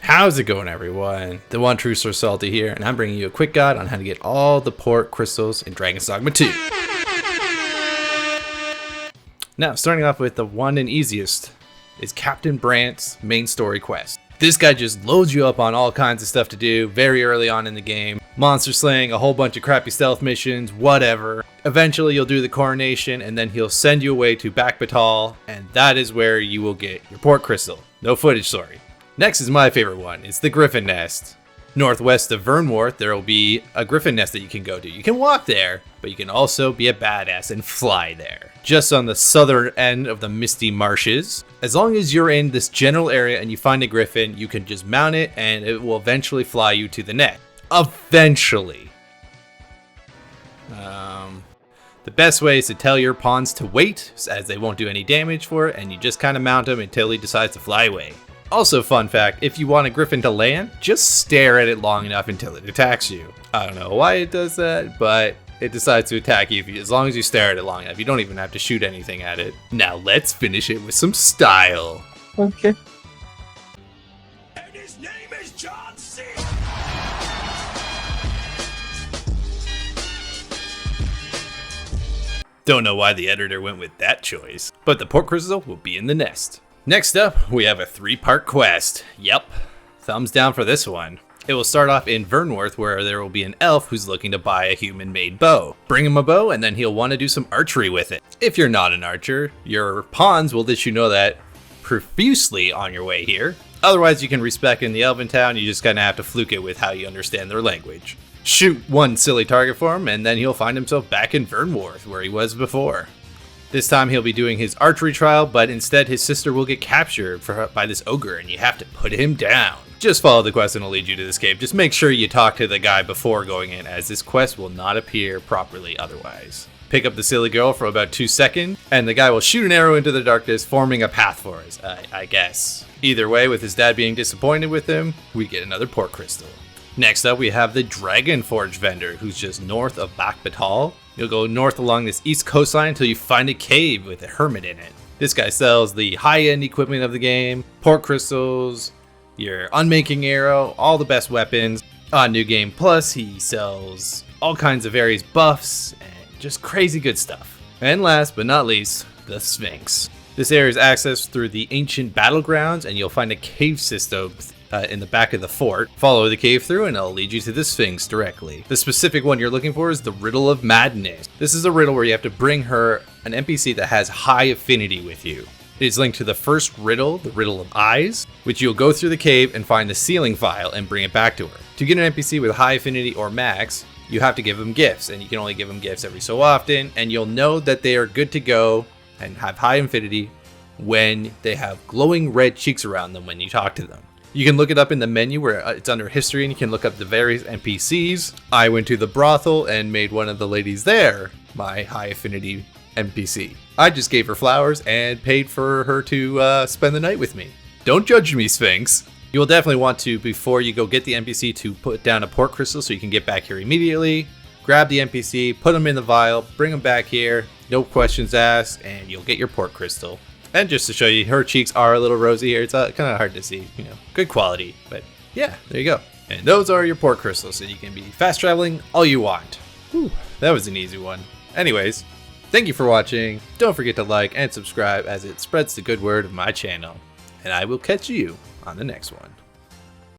How's it going, everyone? The one true source Salty here, and I'm bringing you a quick guide on how to get all the port crystals in Dragon's Dogma 2. Now, starting off with the one and easiest is Captain Brant's main story quest. This guy just loads you up on all kinds of stuff to do very early on in the game. Monster slaying, a whole bunch of crappy stealth missions, whatever. Eventually you'll do the coronation and then he'll send you away to Backbatal, and that is where you will get your port crystal. No footage, sorry. Next is my favorite one. It's the Griffin Nest. Northwest of Vernworth, there will be a Griffin Nest that you can go to. You can walk there, but you can also be a badass and fly there. Just on the southern end of the misty marshes. As long as you're in this general area and you find a griffin, you can just mount it and it will eventually fly you to the nest. Eventually. The best way is to tell your pawns to wait, as they won't do any damage for it, and you just kind of mount him until he decides to fly away. Also, fun fact, if you want a griffin to land, just stare at it long enough until it attacks you. I don't know why it does that, but it decides to attack you as long as you stare at it long enough. You don't even have to shoot anything at it. Now let's finish it with some style. Okay. And his name is John C. Don't know why the editor went with that choice, but the port crystal will be in the nest. Next up, we have a 3-part quest. Yep, thumbs down for this one. It will start off in Vernworth, where there will be an elf who's looking to buy a human-made bow. Bring him a bow, and then he'll want to do some archery with it. If you're not an archer, your pawns will let you know that profusely on your way here. Otherwise, you can respec in the elven town. You just kind of have to fluke it with how you understand their language. Shoot one silly target for him, and then he'll find himself back in Vernworth, where he was before. This time he'll be doing his archery trial, but instead his sister will get captured by this ogre, and you have to put him down. Just follow the quest and it'll lead you to this cave. Just make sure you talk to the guy before going in, as this quest will not appear properly otherwise. Pick up the silly girl for about 2 seconds, and the guy will shoot an arrow into the darkness, forming a path for us, I guess. Either way, with his dad being disappointed with him, we get another port crystal. Next up, we have the DragonForged vendor, who's just north of Backbatal. You'll go north along this east coastline until you find a cave with a hermit in it. This guy sells the high-end equipment of the game, port crystals, your unmaking arrow, all the best weapons. On New Game Plus, he sells all kinds of various buffs and just crazy good stuff. And last but not least, the Sphinx. This area is accessed through the ancient battlegrounds, and you'll find a cave system in the back of the fort. Follow the cave through and it'll lead you to the Sphinx directly. The specific one you're looking for is the Riddle of Madness. This is a riddle where you have to bring her an NPC that has high affinity with you. It is linked to the first riddle, the Riddle of Eyes, which you'll go through the cave and find the ceiling file and bring it back to her. To get an NPC with high affinity or max, you have to give them gifts, and you can only give them gifts every so often, and you'll know that they are good to go and have high affinity when they have glowing red cheeks around them when you talk to them. You can look it up in the menu where it's under history, and you can look up the various NPCs. I went to the brothel and made one of the ladies there my high affinity NPC. I just gave her flowers and paid for her to spend the night with me. Don't judge me, Sphinx. You will definitely want to, before you go get the NPC, to put down a port crystal so you can get back here immediately. Grab the NPC, put him in the vial, bring him back here, no questions asked, and you'll get your port crystal. And just to show you, her cheeks are a little rosy here. It's kind of hard to see, good quality. But yeah, there you go. And those are your port crystals, so you can be fast traveling all you want. Whew, that was an easy one. Anyways, thank you for watching. Don't forget to like and subscribe, as it spreads the good word of my channel. And I will catch you on the next one.